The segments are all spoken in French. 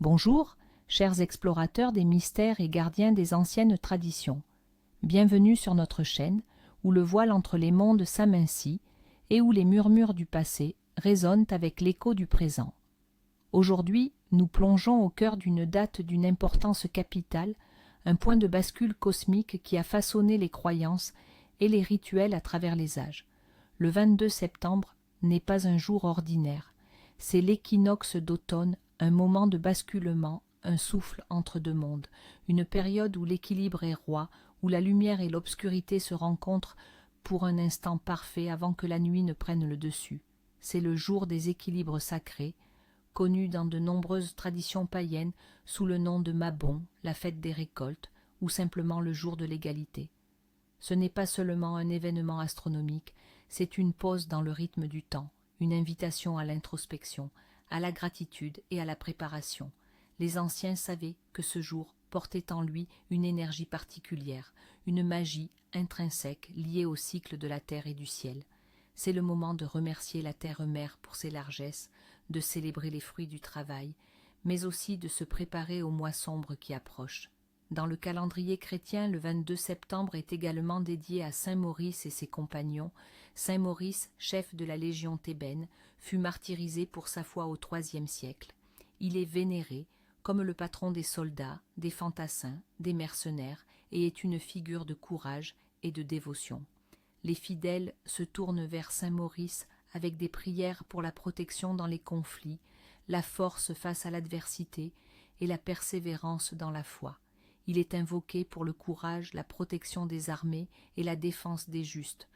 Bonjour, chers explorateurs des mystères et gardiens des anciennes traditions. Bienvenue sur notre chaîne, où le voile entre les mondes s'amincit et où les murmures du passé résonnent avec l'écho du présent. Aujourd'hui, nous plongeons au cœur d'une date d'une importance capitale, un point de bascule cosmique qui a façonné les croyances et les rituels à travers les âges. Le 22 septembre n'est pas un jour ordinaire, c'est l'équinoxe d'automne, un moment de basculement, un souffle entre deux mondes, une période où l'équilibre est roi, où la lumière et l'obscurité se rencontrent pour un instant parfait avant que la nuit ne prenne le dessus. C'est le jour des équilibres sacrés, connu dans de nombreuses traditions païennes sous le nom de Mabon, la fête des récoltes, ou simplement le jour de l'égalité. Ce n'est pas seulement un événement astronomique, c'est une pause dans le rythme du temps, une invitation à l'introspection, à la gratitude et à la préparation. Les anciens savaient que ce jour portait en lui une énergie particulière, une magie intrinsèque liée au cycle de la terre et du ciel. C'est le moment de remercier la terre-mère pour ses largesses, de célébrer les fruits du travail, mais aussi de se préparer au mois sombre qui approche. Dans le calendrier chrétien, le 22 septembre est également dédié à saint Maurice et ses compagnons. Saint Maurice, chef de la légion thébaine, fut martyrisé pour sa foi au IIIe siècle. Il est vénéré comme le patron des soldats, des fantassins, des mercenaires, et est une figure de courage et de dévotion. Les fidèles se tournent vers saint Maurice avec des prières pour la protection dans les conflits, la force face à l'adversité et la persévérance dans la foi. Il est invoqué pour le courage, la protection des armées et la défense des justes.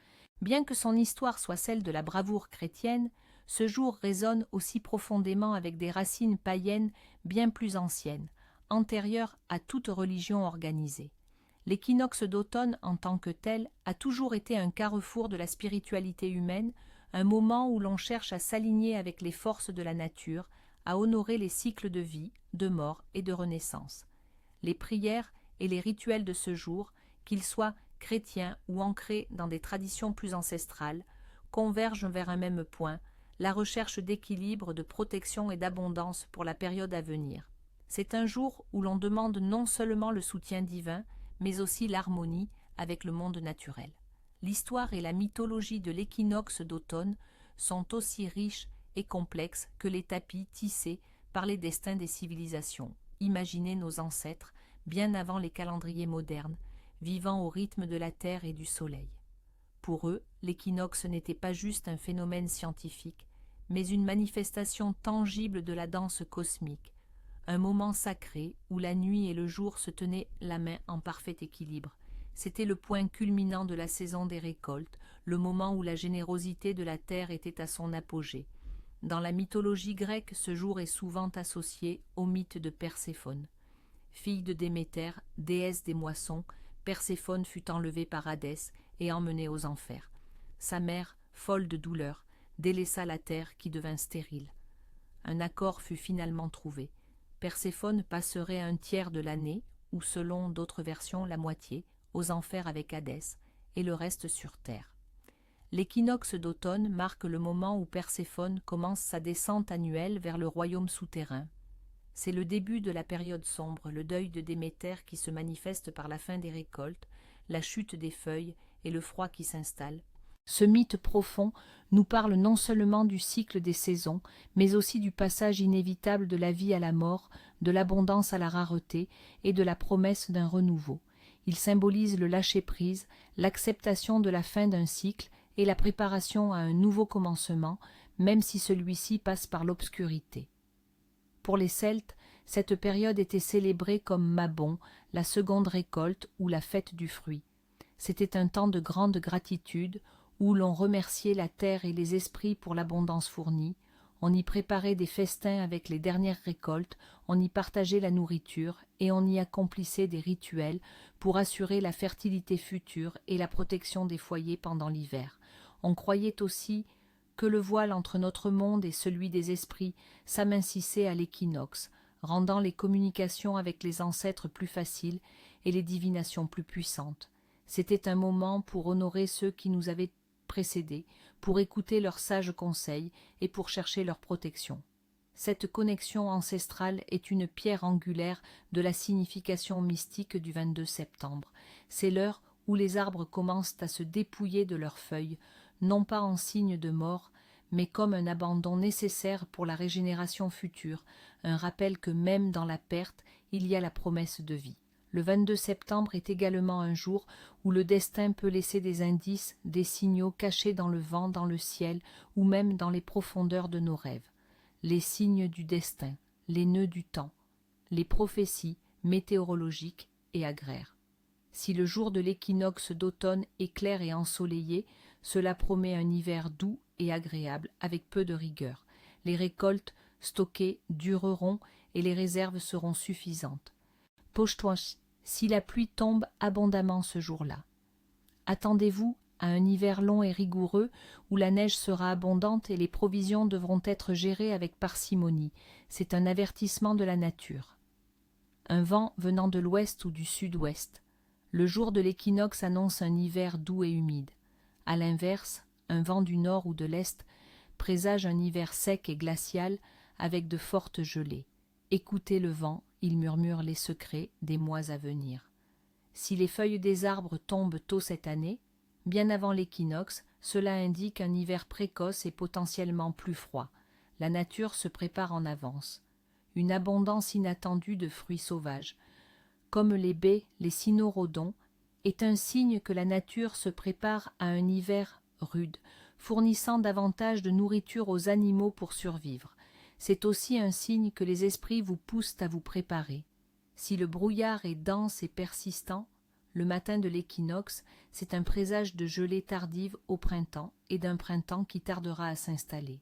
Bien que son histoire soit celle de la bravoure chrétienne, ce jour résonne aussi profondément avec des racines païennes bien plus anciennes, antérieures à toute religion organisée. L'équinoxe d'automne en tant que tel a toujours été un carrefour de la spiritualité humaine, un moment où l'on cherche à s'aligner avec les forces de la nature, à honorer les cycles de vie, de mort et de renaissance. Les prières et les rituels de ce jour, qu'ils soient chrétiens ou ancrés dans des traditions plus ancestrales, convergent vers un même point, la recherche d'équilibre, de protection et d'abondance pour la période à venir. C'est un jour où l'on demande non seulement le soutien divin, mais aussi l'harmonie avec le monde naturel. L'histoire et la mythologie de l'équinoxe d'automne sont aussi riches et complexes que les tapis tissés par les destins des civilisations. Imaginez nos ancêtres, bien avant les calendriers modernes, vivant au rythme de la terre et du soleil. Pour eux, l'équinoxe n'était pas juste un phénomène scientifique, mais une manifestation tangible de la danse cosmique, un moment sacré où la nuit et le jour se tenaient la main en parfait équilibre. C'était le point culminant de la saison des récoltes, le moment où la générosité de la terre était à son apogée. Dans la mythologie grecque, ce jour est souvent associé au mythe de Perséphone. Fille de Déméter, déesse des moissons, Perséphone fut enlevée par Hadès et emmenée aux enfers. Sa mère, folle de douleur, délaissa la terre qui devint stérile. Un accord fut finalement trouvé. Perséphone passerait un tiers de l'année, ou selon d'autres versions la moitié, aux enfers avec Hadès, et le reste sur terre. L'équinoxe d'automne marque le moment où Perséphone commence sa descente annuelle vers le royaume souterrain. C'est le début de la période sombre, le deuil de Déméter qui se manifeste par la fin des récoltes, la chute des feuilles et le froid qui s'installe. Ce mythe profond nous parle non seulement du cycle des saisons, mais aussi du passage inévitable de la vie à la mort, de l'abondance à la rareté et de la promesse d'un renouveau. Il symbolise le lâcher-prise, l'acceptation de la fin d'un cycle et la préparation à un nouveau commencement, même si celui-ci passe par l'obscurité. Pour les Celtes, cette période était célébrée comme Mabon, la seconde récolte ou la fête du fruit. C'était un temps de grande gratitude où l'on remerciait la terre et les esprits pour l'abondance fournie, on y préparait des festins avec les dernières récoltes, on y partageait la nourriture et on y accomplissait des rituels pour assurer la fertilité future et la protection des foyers pendant l'hiver. On croyait aussi que le voile entre notre monde et celui des esprits s'amincissait à l'équinoxe, rendant les communications avec les ancêtres plus faciles et les divinations plus puissantes. C'était un moment pour honorer ceux qui nous avaient précédés, pour écouter leurs sages conseils et pour chercher leur protection. Cette connexion ancestrale est une pierre angulaire de la signification mystique du 22 septembre. C'est l'heure où les arbres commencent à se dépouiller de leurs feuilles, non pas en signe de mort, mais comme un abandon nécessaire pour la régénération future, un rappel que même dans la perte, il y a la promesse de vie. Le 22 septembre est également un jour où le destin peut laisser des indices, des signaux cachés dans le vent, dans le ciel, ou même dans les profondeurs de nos rêves. Les signes du destin, les nœuds du temps, les prophéties météorologiques et agraires. Si le jour de l'équinoxe d'automne est clair et ensoleillé, cela promet un hiver doux et agréable avec peu de rigueur. Les récoltes stockées dureront et les réserves seront suffisantes. Pose-toi si la pluie tombe abondamment ce jour-là. Attendez-vous à un hiver long et rigoureux où la neige sera abondante et les provisions devront être gérées avec parcimonie. C'est un avertissement de la nature. Un vent venant de l'ouest ou du sud-ouest. Le jour de l'équinoxe annonce un hiver doux et humide. À l'inverse, un vent du nord ou de l'est présage un hiver sec et glacial avec de fortes gelées. Écoutez le vent, il murmure les secrets des mois à venir. Si les feuilles des arbres tombent tôt cette année, bien avant l'équinoxe, cela indique un hiver précoce et potentiellement plus froid. La nature se prépare en avance. Une abondance inattendue de fruits sauvages, comme les baies, les cynorrhodons, est un signe que la nature se prépare à un hiver rude, fournissant davantage de nourriture aux animaux pour survivre. C'est aussi un signe que les esprits vous poussent à vous préparer. Si le brouillard est dense et persistant, le matin de l'équinoxe, c'est un présage de gelée tardive au printemps et d'un printemps qui tardera à s'installer.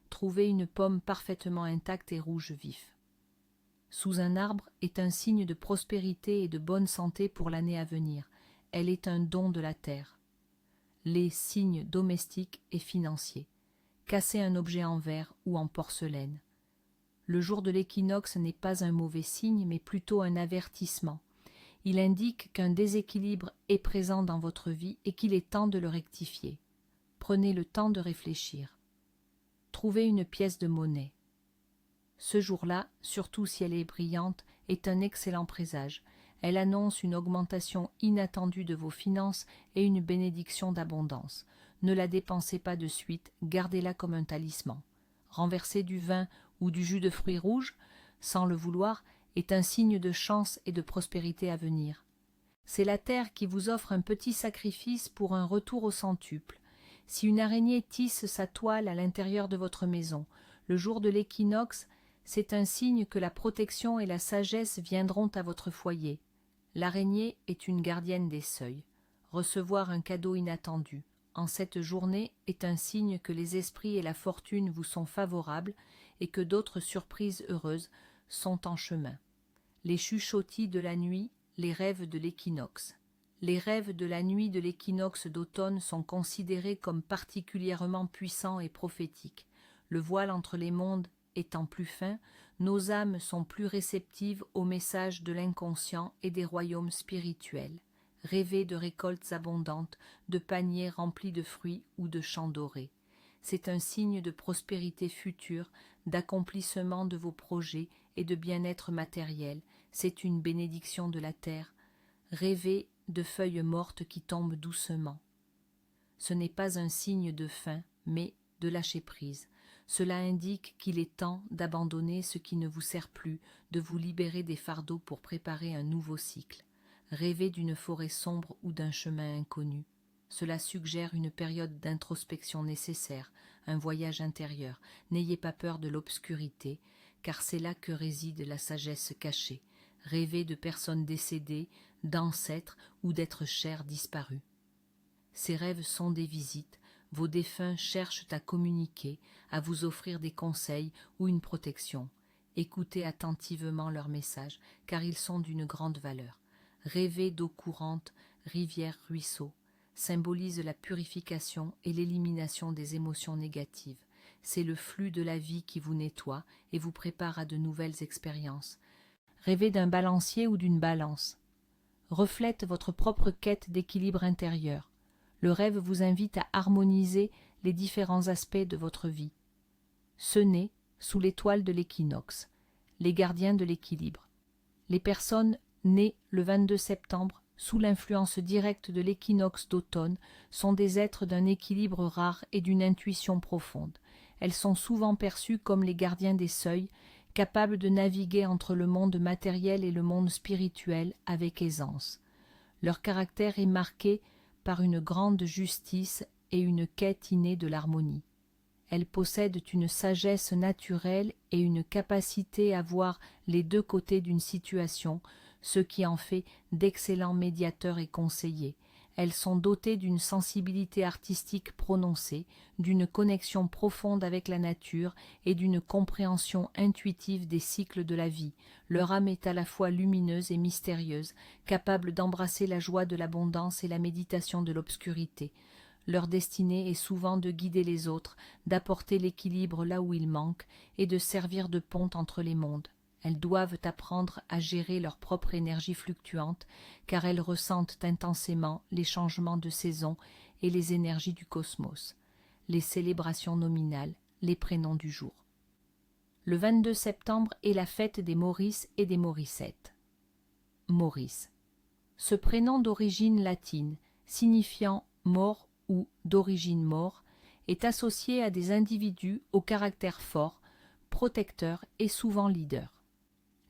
Trouvez une pomme parfaitement intacte et rouge vif. Sous un arbre est un signe de prospérité et de bonne santé pour l'année à venir. Elle est un don de la terre. Les signes domestiques et financiers. Casser un objet en verre ou en porcelaine. Le jour de l'équinoxe n'est pas un mauvais signe, mais plutôt un avertissement. Il indique qu'un déséquilibre est présent dans votre vie et qu'il est temps de le rectifier. Prenez le temps de réfléchir. Trouvez une pièce de monnaie. Ce jour-là, surtout si elle est brillante, est un excellent présage. Elle annonce une augmentation inattendue de vos finances et une bénédiction d'abondance. Ne la dépensez pas de suite, gardez-la comme un talisman. Renverser du vin ou du jus de fruits rouges, sans le vouloir, est un signe de chance et de prospérité à venir. C'est la terre qui vous offre un petit sacrifice pour un retour au centuple. Si une araignée tisse sa toile à l'intérieur de votre maison, le jour de l'équinoxe, c'est un signe que la protection et la sagesse viendront à votre foyer. L'araignée est une gardienne des seuils. Recevoir un cadeau inattendu en cette journée est un signe que les esprits et la fortune vous sont favorables et que d'autres surprises heureuses sont en chemin. Les chuchottis de la nuit, les rêves de l'équinoxe. Les rêves de la nuit de l'équinoxe d'automne sont considérés comme particulièrement puissants et prophétiques. Le voile entre les mondes étant plus fin, nos âmes sont plus réceptives aux messages de l'inconscient et des royaumes spirituels. Rêvez de récoltes abondantes, de paniers remplis de fruits ou de champs dorés. C'est un signe de prospérité future, d'accomplissement de vos projets et de bien-être matériel. C'est une bénédiction de la terre. Rêvez de feuilles mortes qui tombent doucement. Ce n'est pas un signe de faim, mais de lâcher prise. Cela indique qu'il est temps d'abandonner ce qui ne vous sert plus, de vous libérer des fardeaux pour préparer un nouveau cycle. Rêvez d'une forêt sombre ou d'un chemin inconnu. Cela suggère une période d'introspection nécessaire, un voyage intérieur. N'ayez pas peur de l'obscurité, car c'est là que réside la sagesse cachée. Rêvez de personnes décédées, d'ancêtres ou d'êtres chers disparus. Ces rêves sont des visites. Vos défunts cherchent à communiquer, à vous offrir des conseils ou une protection. Écoutez attentivement leurs messages, car ils sont d'une grande valeur. Rêver d'eau courante, rivière, ruisseau, symbolise la purification et l'élimination des émotions négatives. C'est le flux de la vie qui vous nettoie et vous prépare à de nouvelles expériences. Rêvez d'un balancier ou d'une balance. Reflète votre propre quête d'équilibre intérieur. Le rêve vous invite à harmoniser les différents aspects de votre vie. Ce n'est, sous l'étoile de l'équinoxe, les gardiens de l'équilibre. Les personnes nées le 22 septembre, sous l'influence directe de l'équinoxe d'automne, sont des êtres d'un équilibre rare et d'une intuition profonde. Elles sont souvent perçues comme les gardiens des seuils, capables de naviguer entre le monde matériel et le monde spirituel avec aisance. Leur caractère est marqué par une grande justice et une quête innée de l'harmonie. Elles possèdent une sagesse naturelle et une capacité à voir les deux côtés d'une situation, ce qui en fait d'excellents médiateurs et conseillers. Elles sont dotées d'une sensibilité artistique prononcée, d'une connexion profonde avec la nature et d'une compréhension intuitive des cycles de la vie. Leur âme est à la fois lumineuse et mystérieuse, capable d'embrasser la joie de l'abondance et la méditation de l'obscurité. Leur destinée est souvent de guider les autres, d'apporter l'équilibre là où il manque et de servir de pont entre les mondes. Elles doivent apprendre à gérer leur propre énergie fluctuante, car elles ressentent intensément les changements de saison et les énergies du cosmos, les célébrations nominales, les prénoms du jour. Le 22 septembre est la fête des Maurice et des Mauricettes. Maurice. Ce prénom d'origine latine, signifiant mort ou d'origine mort, est associé à des individus au caractère fort, protecteurs et souvent leaders.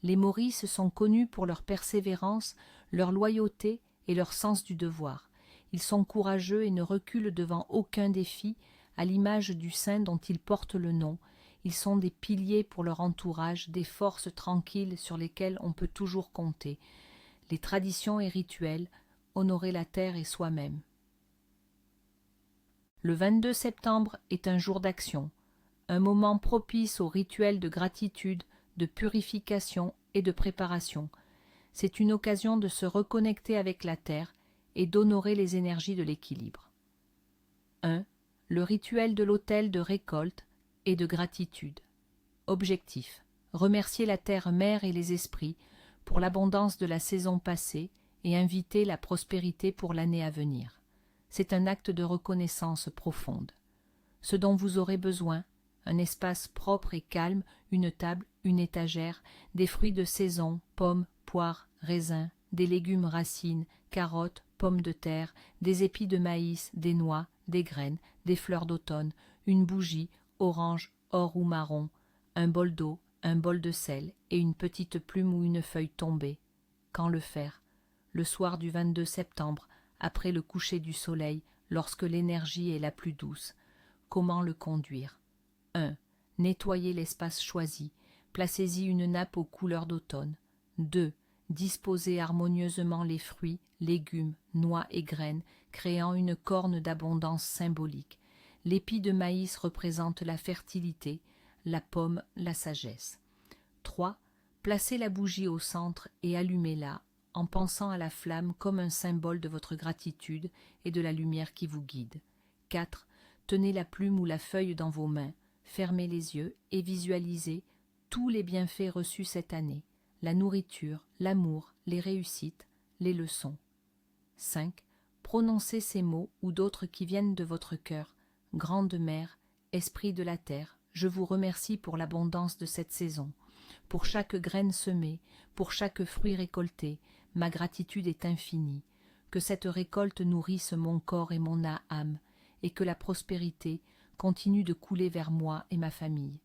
Les Maurice sont connus pour leur persévérance, leur loyauté et leur sens du devoir. Ils sont courageux et ne reculent devant aucun défi, à l'image du saint dont ils portent le nom. Ils sont des piliers pour leur entourage, des forces tranquilles sur lesquelles on peut toujours compter. Les traditions et rituels, honorer la terre et soi-même. Le 22 septembre est un jour d'action, un moment propice aux rituels de gratitude, de purification et de préparation. C'est une occasion de se reconnecter avec la terre et d'honorer les énergies de l'équilibre. 1. Le rituel de l'autel de récolte et de gratitude. Objectif: remercier la terre-mère et les esprits pour l'abondance de la saison passée et inviter la prospérité pour l'année à venir. C'est un acte de reconnaissance profonde. Ce dont vous aurez besoin: un espace propre et calme, une table, une étagère, des fruits de saison, pommes, poires, raisins, des légumes racines, carottes, pommes de terre, des épis de maïs, des noix, des graines, des fleurs d'automne, une bougie, orange, or ou marron, un bol d'eau, un bol de sel et une petite plume ou une feuille tombée. Quand le faire? Le soir du 22 septembre, après le coucher du soleil, lorsque l'énergie est la plus douce. Comment le conduire? 1. Nettoyez l'espace choisi. Placez-y une nappe aux couleurs d'automne. 2. Disposez harmonieusement les fruits, légumes, noix et graines, créant une corne d'abondance symbolique. L'épi de maïs représente la fertilité, la pomme la sagesse. 3. Placez la bougie au centre et allumez-la en pensant à la flamme comme un symbole de votre gratitude et de la lumière qui vous guide. 4. Tenez la plume ou la feuille dans vos mains, fermez les yeux et visualisez tous les bienfaits reçus cette année, la nourriture, l'amour, les réussites, les leçons. 5. Prononcez ces mots ou d'autres qui viennent de votre cœur. Grande Mère, Esprit de la terre, je vous remercie pour l'abondance de cette saison, pour chaque graine semée, pour chaque fruit récolté. Ma gratitude est infinie. Que cette récolte nourrisse mon corps et mon âme, et que la prospérité continue de couler vers moi et ma famille.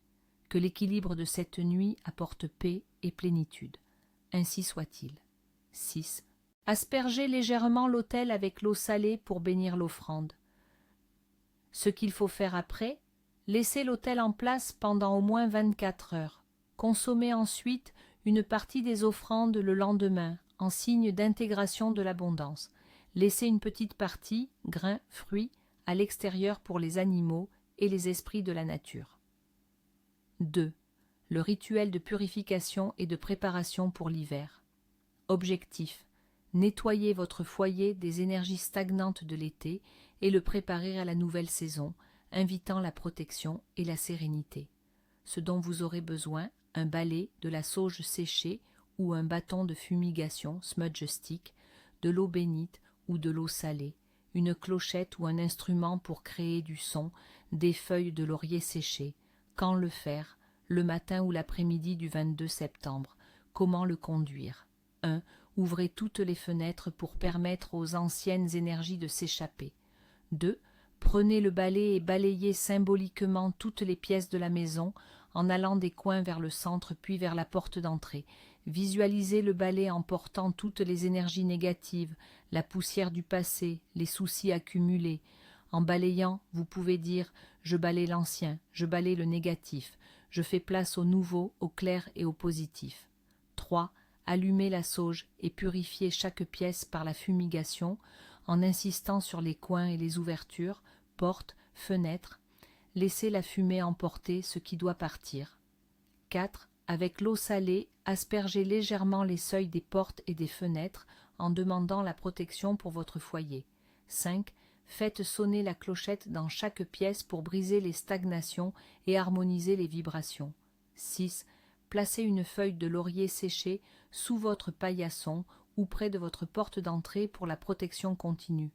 Que l'équilibre de cette nuit apporte paix et plénitude. Ainsi soit-il. 6. Aspergez légèrement l'autel avec l'eau salée pour bénir l'offrande. Ce qu'il faut faire après: laissez l'autel en place pendant au moins 24 heures. Consommez ensuite une partie des offrandes le lendemain, en signe d'intégration de l'abondance. Laissez une petite partie, grains, fruits, à l'extérieur pour les animaux et les esprits de la nature. 2. Le rituel de purification et de préparation pour l'hiver. Objectif: nettoyer votre foyer des énergies stagnantes de l'été et le préparer à la nouvelle saison, invitant la protection et la sérénité. Ce dont vous aurez besoin: un balai, de la sauge séchée ou un bâton de fumigation, smudge stick, de l'eau bénite ou de l'eau salée, une clochette ou un instrument pour créer du son, des feuilles de laurier séchées. Quand le faire? le matin ou l'après-midi du 22 septembre. Comment le conduire? 1. Ouvrez toutes les fenêtres pour permettre aux anciennes énergies de s'échapper. 2. Prenez le balai et balayez symboliquement toutes les pièces de la maison en allant des coins vers le centre puis vers la porte d'entrée. Visualisez le balai emportant toutes les énergies négatives, la poussière du passé, les soucis accumulés. En balayant, vous pouvez dire « Je balaie l'ancien, je balaie le négatif, je fais place au nouveau, au clair et au positif. » 3. Allumez la sauge et purifiez chaque pièce par la fumigation en insistant sur les coins et les ouvertures, portes, fenêtres. Laissez la fumée emporter ce qui doit partir. 4. Avec l'eau salée, aspergez légèrement les seuils des portes et des fenêtres en demandant la protection pour votre foyer. 5. Faites sonner la clochette dans chaque pièce pour briser les stagnations et harmoniser les vibrations. 6. Placez une feuille de laurier séchée sous votre paillasson ou près de votre porte d'entrée pour la protection continue.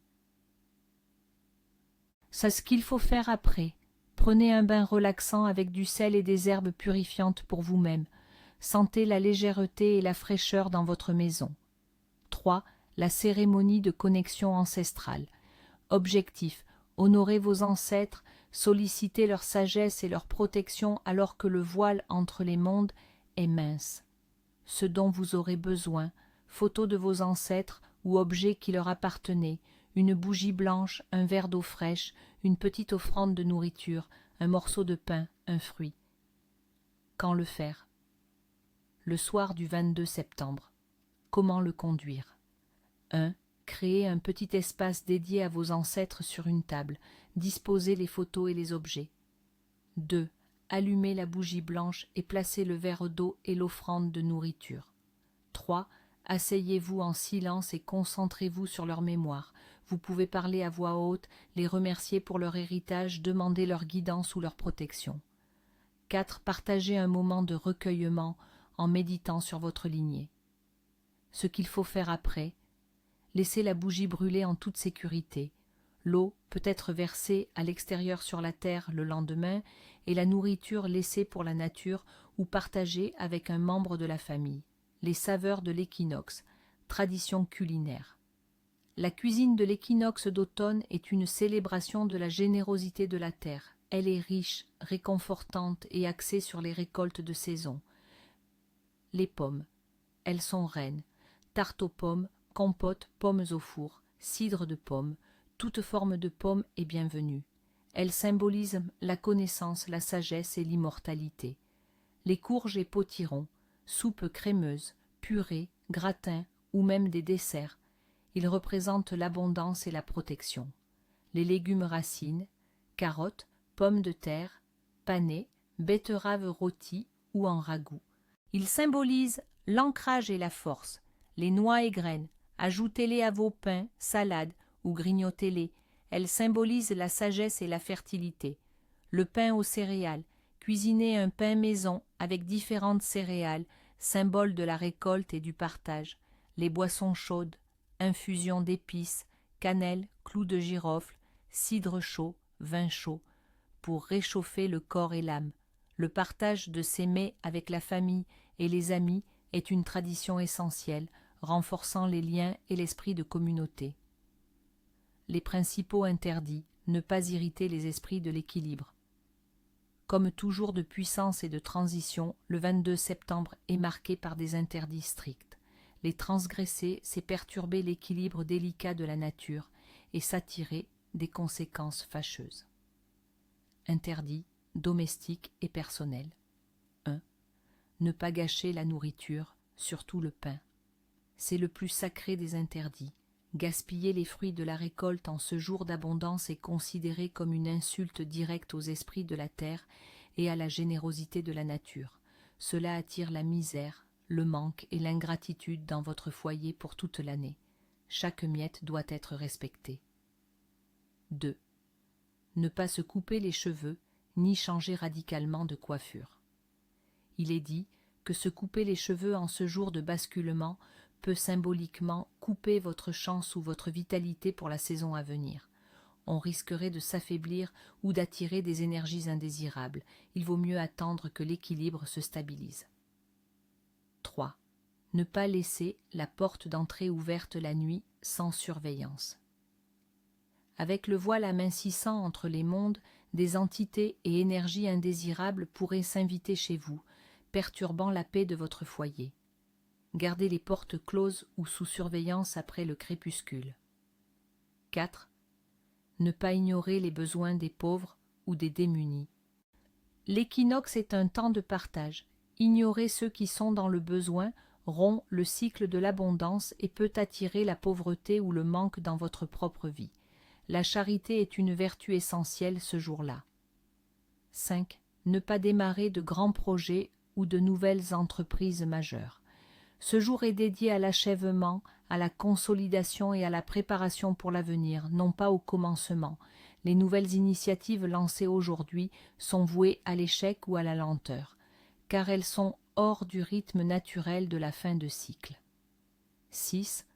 C'est ce qu'il faut faire après. Prenez un bain relaxant avec du sel et des herbes purifiantes pour vous-même. Sentez la légèreté et la fraîcheur dans votre maison. 3. La cérémonie de connexion ancestrale. Objectif: honorez vos ancêtres, sollicitez leur sagesse et leur protection alors que le voile entre les mondes est mince. Ce dont vous aurez besoin, photos de vos ancêtres ou objets qui leur appartenaient, une bougie blanche, un verre d'eau fraîche, une petite offrande de nourriture, un morceau de pain, un fruit. Quand le faire? Le soir du 22 septembre. Comment le conduire? 1. Créez un petit espace dédié à vos ancêtres sur une table. Disposez les photos et les objets. 2. Allumez la bougie blanche et placez le verre d'eau et l'offrande de nourriture. 3. Asseyez-vous en silence et concentrez-vous sur leur mémoire. Vous pouvez parler à voix haute, les remercier pour leur héritage, demander leur guidance ou leur protection. 4. Partagez un moment de recueillement en méditant sur votre lignée. Ce qu'il faut faire après: laissez la bougie brûler en toute sécurité. L'eau peut être versée à l'extérieur sur la terre le lendemain et la nourriture laissée pour la nature ou partagée avec un membre de la famille. Les saveurs de l'équinoxe, tradition culinaire. La cuisine de l'équinoxe d'automne est une célébration de la générosité de la terre. Elle est riche, réconfortante et axée sur les récoltes de saison. Les pommes. Elles sont reines. Tarte aux pommes, compote, pommes au four, cidre de pommes, toute forme de pomme est bienvenue. Elles symbolisent la connaissance, la sagesse et l'immortalité. Les courges et potirons, soupe crémeuse, purée, gratin ou même des desserts. Ils représentent l'abondance et la protection. Les légumes racines, carottes, pommes de terre, panais, betteraves rôties ou en ragoût. Ils symbolisent l'ancrage et la force. Les noix et graines, ajoutez-les à vos pains, salades ou grignotez-les. Elles symbolisent la sagesse et la fertilité. Le pain aux céréales, cuisinez un pain maison avec différentes céréales, symbole de la récolte et du partage. Les boissons chaudes, infusion d'épices, cannelle, clous de girofle, cidre chaud, vin chaud, pour réchauffer le corps et l'âme. Le partage de ces mets avec la famille et les amis est une tradition essentielle, renforçant les liens et l'esprit de communauté. Les principaux interdits: ne pas irriter les esprits de l'équilibre. Comme toujours de puissance et de transition, le 22 septembre est marqué par des interdits stricts. Les transgresser, c'est perturber l'équilibre délicat de la nature et s'attirer des conséquences fâcheuses. Interdits domestiques et personnels. 1. Ne pas gâcher la nourriture, surtout le pain. C'est le plus sacré des interdits. Gaspiller les fruits de la récolte en ce jour d'abondance est considéré comme une insulte directe aux esprits de la terre et à la générosité de la nature. Cela attire la misère, le manque et l'ingratitude dans votre foyer pour toute l'année. Chaque miette doit être respectée. 2. Ne pas se couper les cheveux ni changer radicalement de coiffure. Il est dit que se couper les cheveux en ce jour de basculement peut symboliquement couper votre chance ou votre vitalité pour la saison à venir. on risquerait de s'affaiblir ou d'attirer des énergies indésirables. Il vaut mieux attendre que l'équilibre se stabilise. 3. Ne pas laisser la porte d'entrée ouverte la nuit sans surveillance. Avec le voile amincissant entre les mondes, des entités et énergies indésirables pourraient s'inviter chez vous, perturbant la paix de votre foyer. Gardez les portes closes ou sous surveillance après le crépuscule. 4. Ne pas ignorer les besoins des pauvres ou des démunis. L'équinoxe est un temps de partage. Ignorer ceux qui sont dans le besoin rompt le cycle de l'abondance et peut attirer la pauvreté ou le manque dans votre propre vie. La charité est une vertu essentielle ce jour-là. 5. Ne pas démarrer de grands projets ou de nouvelles entreprises majeures. Ce jour est dédié à l'achèvement, à la consolidation et à la préparation pour l'avenir, non pas au commencement. Les nouvelles initiatives lancées aujourd'hui sont vouées à l'échec ou à la lenteur, car elles sont hors du rythme naturel de la fin de cycle. 6.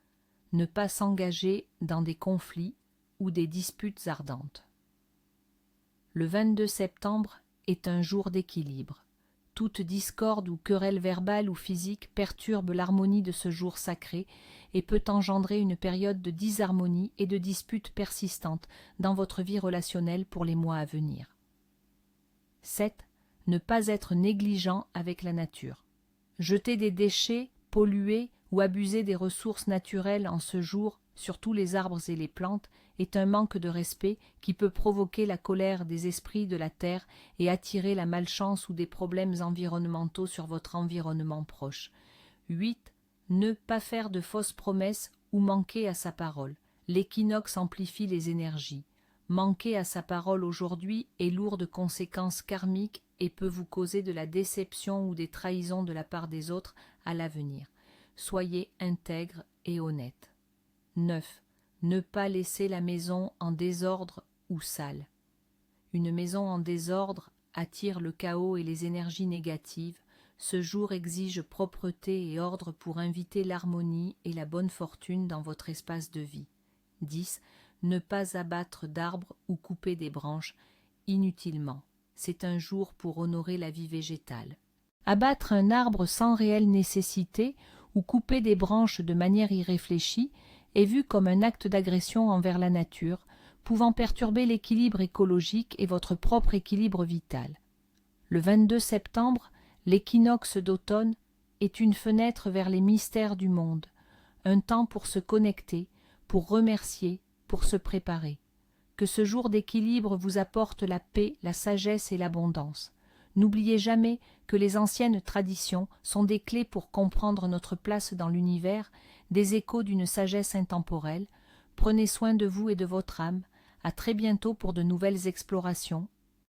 Ne pas s'engager dans des conflits ou des disputes ardentes. Le 22 septembre est un jour d'équilibre. Toute discorde ou querelle verbale ou physique perturbe l'harmonie de ce jour sacré et peut engendrer une période de disharmonie et de disputes persistantes dans votre vie relationnelle pour les mois à venir. 7. Ne pas être négligent avec la nature. Jeter des déchets, polluer ou abuser des ressources naturelles en ce jour, surtout les arbres et les plantes, est un manque de respect qui peut provoquer la colère des esprits de la terre et attirer la malchance ou des problèmes environnementaux sur votre environnement proche. 8. Ne pas faire de fausses promesses ou manquer à sa parole. L'équinoxe amplifie les énergies. Manquer à sa parole aujourd'hui est lourd de conséquences karmiques et peut vous causer de la déception ou des trahisons de la part des autres à l'avenir. Soyez intègre et honnête. 9. Ne pas laisser la maison en désordre ou sale. Une maison en désordre attire le chaos et les énergies négatives. Ce jour exige propreté et ordre pour inviter l'harmonie et la bonne fortune dans votre espace de vie. 10. Ne pas abattre d'arbres ou couper des branches inutilement. C'est un jour pour honorer la vie végétale. Abattre un arbre sans réelle nécessité ou couper des branches de manière irréfléchie est vu comme un acte d'agression envers la nature, pouvant perturber l'équilibre écologique et votre propre équilibre vital. Le 22 septembre, l'équinoxe d'automne est une fenêtre vers les mystères du monde, un temps pour se connecter, pour remercier, pour se préparer. Que ce jour d'équilibre vous apporte la paix, la sagesse et l'abondance. N'oubliez jamais que les anciennes traditions sont des clés pour comprendre notre place dans l'univers, des échos d'une sagesse intemporelle. Prenez soin de vous et de votre âme. À très bientôt pour de nouvelles explorations